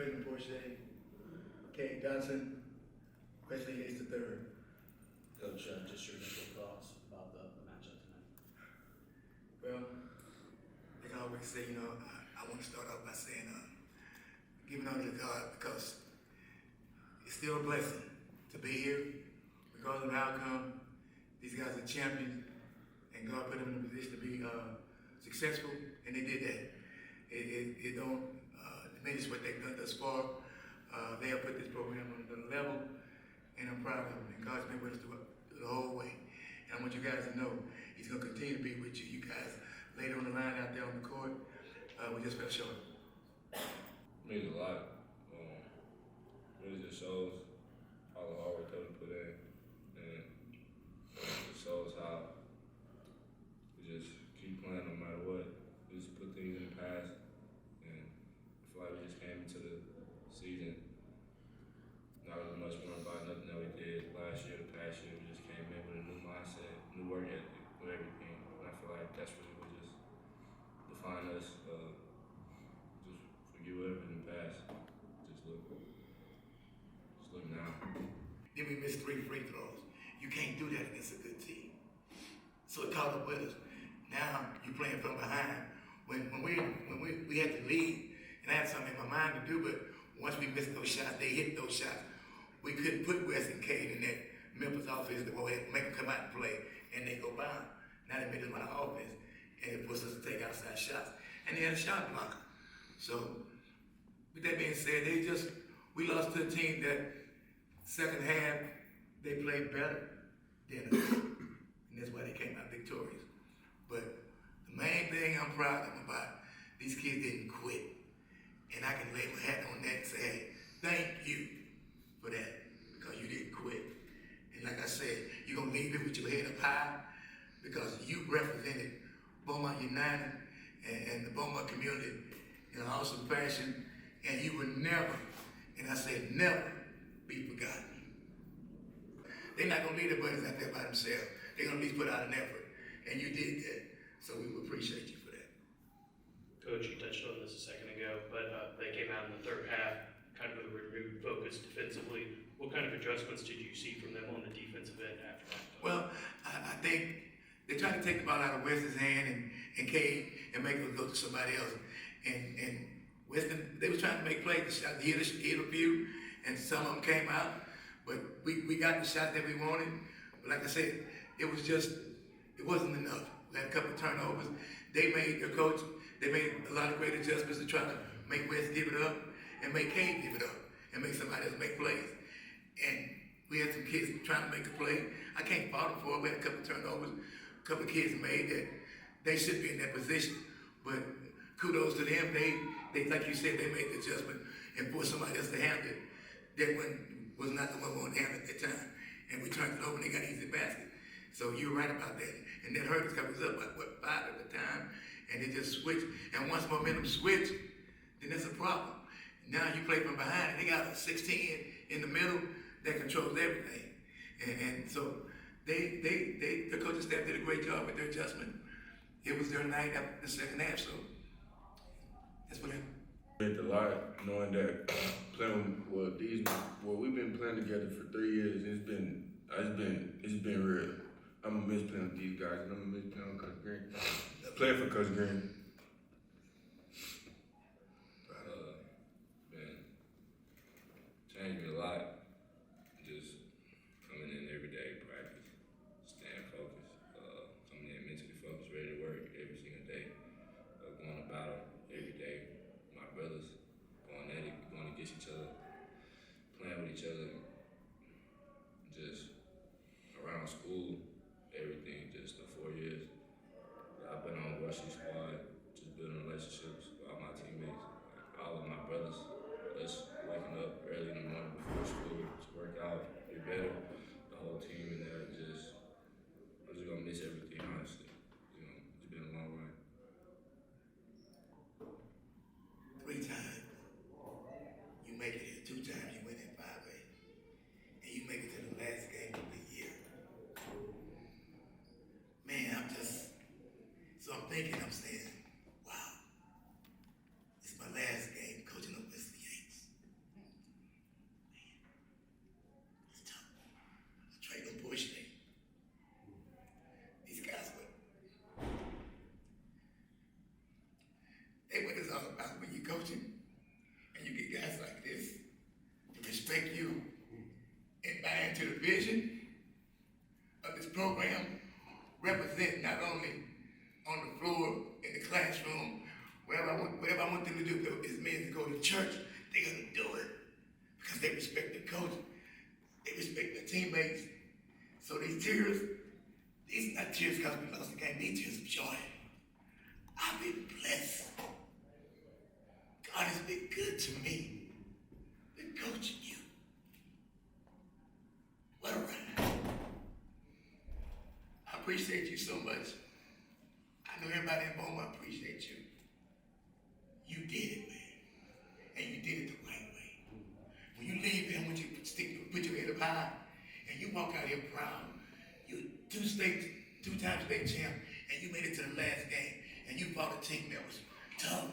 President Porche, Kate Dodson, Wesley Yates III. Coach, just your initial thoughts about the matchup tonight. Well, like I always say, I want to start off by saying, giving honor to God, because it's still a blessing to be here, regardless of the outcome. These guys are champions, and God put them in a position to be successful, and they did that. It don't diminish what they've done thus far. They have put this program on another level, and I'm proud of them. And God's been with us through the whole way. And I want you guys to know He's going to continue to be with you. You guys later on the line out there on the court, we just fell short. It means a lot. Really just shows all the hard work that we put in, and it shows how we just keep playing no matter what. We just put things in the past, and I feel like we just came into the season not as much more about nothing that we did last year, the past year. We just came in with a new mindset, new work ethic, with everything. And I feel like that's really what just defined us. Just forget whatever in the past. Just look now. Then we missed 3 free throws. You can't do that against a good team. So it caught up with us. Now you're playing from behind. When we had to lead, and I had something in my mind to do, but once we missed those shots, they hit those shots. We couldn't put Wes and Cade in that Memphis offense to go ahead and make them come out and play, and they go by. Now they made them on our offense, and it forced us to take outside shots. And they had a shot blocker. So, with that being said, we lost to a team that second half, they played better than us. And that's why they came out victorious. But the main thing I'm proud of them about, these kids didn't quit. And I can lay my hat on that and say, hey, thank you for that, because you didn't quit. And like I said, you're going to leave it with your head up high, because you represented Beaumont United and the Beaumont community in an awesome fashion, and you will never, and I say never, be forgotten. They're not going to leave their buddies out there by themselves. They're going to at least put out an effort, and you did that, so we will appreciate you for that. Coach, you touched on this a second ago, but they came out in the third half, kind of a renewed focus defensively. What kind of adjustments did you see from them on the defensive end after that? Well, I think they tried to take the ball out of Weston's hand and Cade and make it go to somebody else. And Weston, they was trying to make plays. He hit a few, and some of them came out. But we got the shot that we wanted. But like I said, it wasn't enough. We had a couple of turnovers. They made a lot of great adjustments to try to make West give it up and make Cade give it up and make somebody else make plays. And we had some kids trying to make a play. I can't fault them for it. We had a couple of turnovers, a couple of kids made that they should be in that position. But kudos to them. They like you said, they made the adjustment and forced somebody else to handle it. That one was not the one going to handle it at that time. And we turned it over and they got an easy basket. So you're right about that. And that hurt us because it was up by 5 at the time. And it just switched. And once momentum switched, then that's a problem. Now you play from behind, and they got a 16 in the middle that controls everything. And so the coaching staff did a great job with their adjustment. It was their night after the second half, so that's what happened. Meant a lot knowing that playing we've been playing together for 3 years. It's been real. I'm gonna miss playing with these guys, and I'm gonna miss playing with Coach Green. Playing for Coach Green. Man, changed me a lot. Just coming in every day, practice, staying focused, coming in mentally focused, ready to work every single day, going to battle every day. My brothers going at it, going against each other, playing with each other, just around school, everything, just the 4 years that I've been on varsity squad. That's what it's all about when you're coaching and you get guys like this to respect you and buy into the vision of this program, represent not only on the floor, in the classroom, whatever I want them to do, is men to go to church, they're gonna do it because they respect the coach, they respect their teammates. So these tears, these are not tears because we lost the game, these tears of joy. I've been blessed. God has been good to me. Been coaching you. What a ride. I appreciate you so much. I know everybody in Beaumont appreciate you. You did it, man. And you did it the right way. When you leave here, I want you to put your head up high and you walk out here proud. You two-time state champ, and you made it to the last game, and you fought a team that was tough,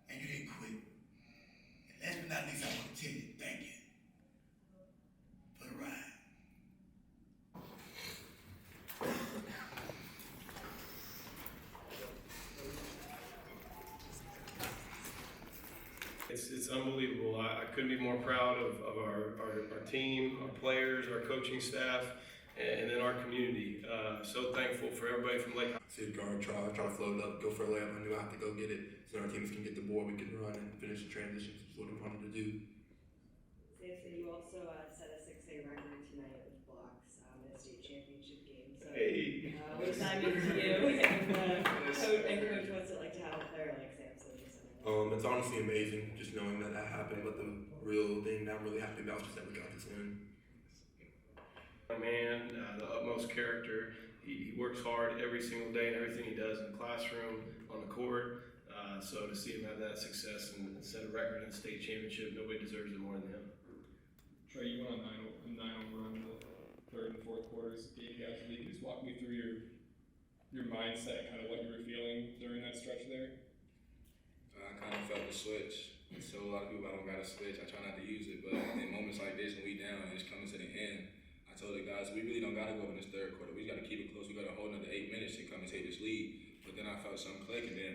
and you didn't quit. And last but not least, I want to tell you, thank you for the ride. It's unbelievable. I couldn't be more proud of our team, our players, our coaching staff, and then our community. So thankful for everybody from Lake. See the guard try to float it up, go for a layup. I knew I had to go get it so our teams can get the board, we can run and finish the transitions. That's what we wanted to do. Seriously, you also set a 6A record tonight with blocks in a state championship game. So, Hey. what does that mean to you? And coach, what's it like to have a player like Sam? It's honestly amazing just knowing that happened, but the real thing that I'm really happy about is just that we got this win. My man, the utmost character. He works hard every single day and everything he does in the classroom, on the court. So to see him have that success and set a record in the state championship, nobody deserves it more than him. Trey, you went on a 9-0 run in the third and fourth quarters. Can you guys just walk me through your mindset, kind of what you were feeling during that stretch there? I kind of felt the switch. So a lot of people, I don't got to switch. I try not to use it, but in moments like this, when we down and it's coming to the end, I told the guys, we really don't got to go in this third quarter. We got to keep it close. We got to hold another 8 minutes to come and take this lead. But then I felt something click, and then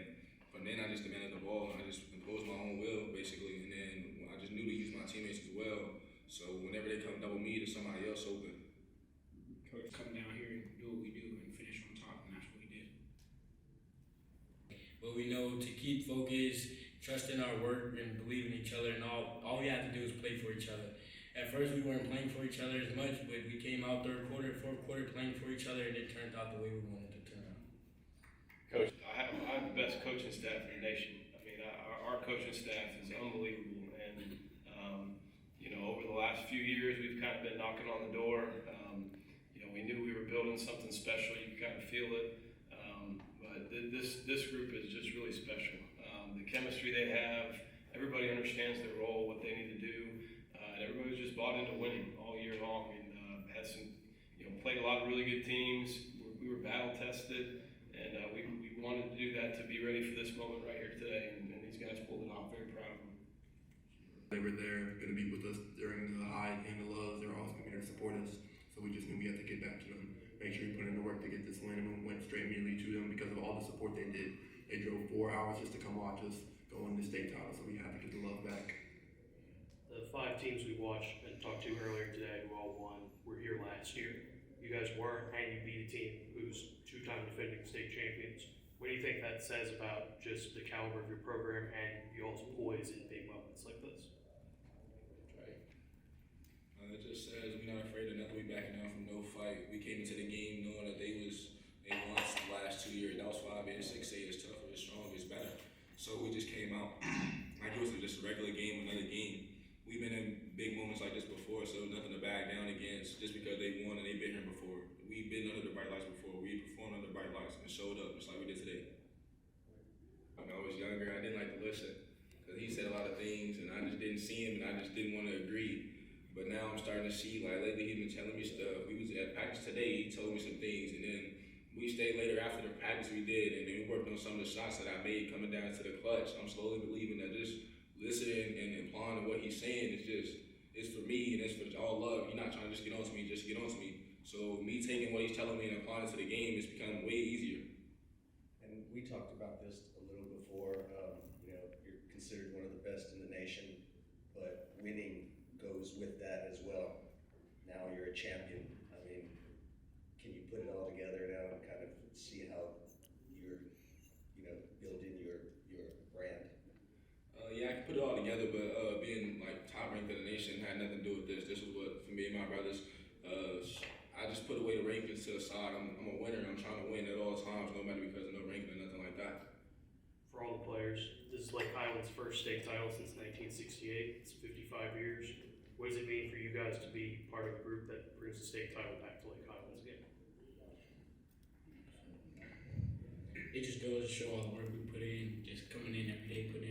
from then I just demanded the ball, and I just imposed my own will, basically. And then I just knew to use my teammates as well. So whenever they come double me, there's somebody else open. Coach, come down here and do what we do and finish on top, and that's what we did. But we know to keep focused, trust in our work, and believe in each other, and all we have to do is play for each other. At first, we weren't playing for each other as much, but we came out third quarter, fourth quarter playing for each other, and it turned out the way we wanted it to turn out. Coach, I have the best coaching staff in the nation. I mean, our coaching staff is unbelievable, and over the last few years, we've kind of been knocking on the door. We knew we were building something special. You can kind of feel it. But this group is just really special. The chemistry they have, everybody understands their role, what they need to do, and everybody's just bought into winning all year long. And had some, played a lot of really good teams. We were battle tested, and we wanted to do that to be ready for this moment right here today. And these guys pulled it off. Very proud of them. They were there, going to be with us during the highs and the lows. They were always going to be there to support us. So we just knew we had to get back to them, make sure we put in the work to get this win, and we went straight immediately to them because of all the support they did. They drove 4 hours just to come watch us go win the state title, so we had to get the love back. The 5 teams we watched and talked to earlier today who all won were here last year. You guys weren't, and you beat a team who's 2-time defending state champions. What do you think that says about just the caliber of your program and y'all's poise in big moments like this? It just says we're not afraid of nothing. We backing down from no fight. We came into the game knowing that they lost the last 2 years. That was 5 and 6A. It's tougher, it's stronger, it's better. So we just came out like it was just a regular game, another game. We've been in big moments like this before, so nothing to back down against just because they won and they've been here before. We've been under the bright lights before. We performed under the bright lights and showed up just like we did today. When I was younger, I didn't like to listen because he said a lot of things and I just didn't see him and I just didn't want to agree. But now I'm starting to see, like lately he's been telling me stuff. We was at practice today, he told me some things, and then we stayed later after the practice we did, and then we worked on some of the shots that I made coming down to the clutch. I'm slowly believing that just listening and applying to what he's saying it's for me and it's for all love. He's not trying to just get on to me, just get on to me. So me taking what he's telling me and applying it to the game has become way easier. And we talked about this a little before. put it all together, but being like top ranked in the nation had nothing to do with this. This was what for me and my brothers. I just put away the rankings to the side. I'm a winner. I'm trying to win at all times, no matter because of no ranking or nothing like that. For all the players, this is like Highland's first state title since 1968. It's 55 years. What does it mean for you guys to be part of a group that brings the state title back to Lake Highlands again? It just goes to show all the work we put in, just coming in every day, putting in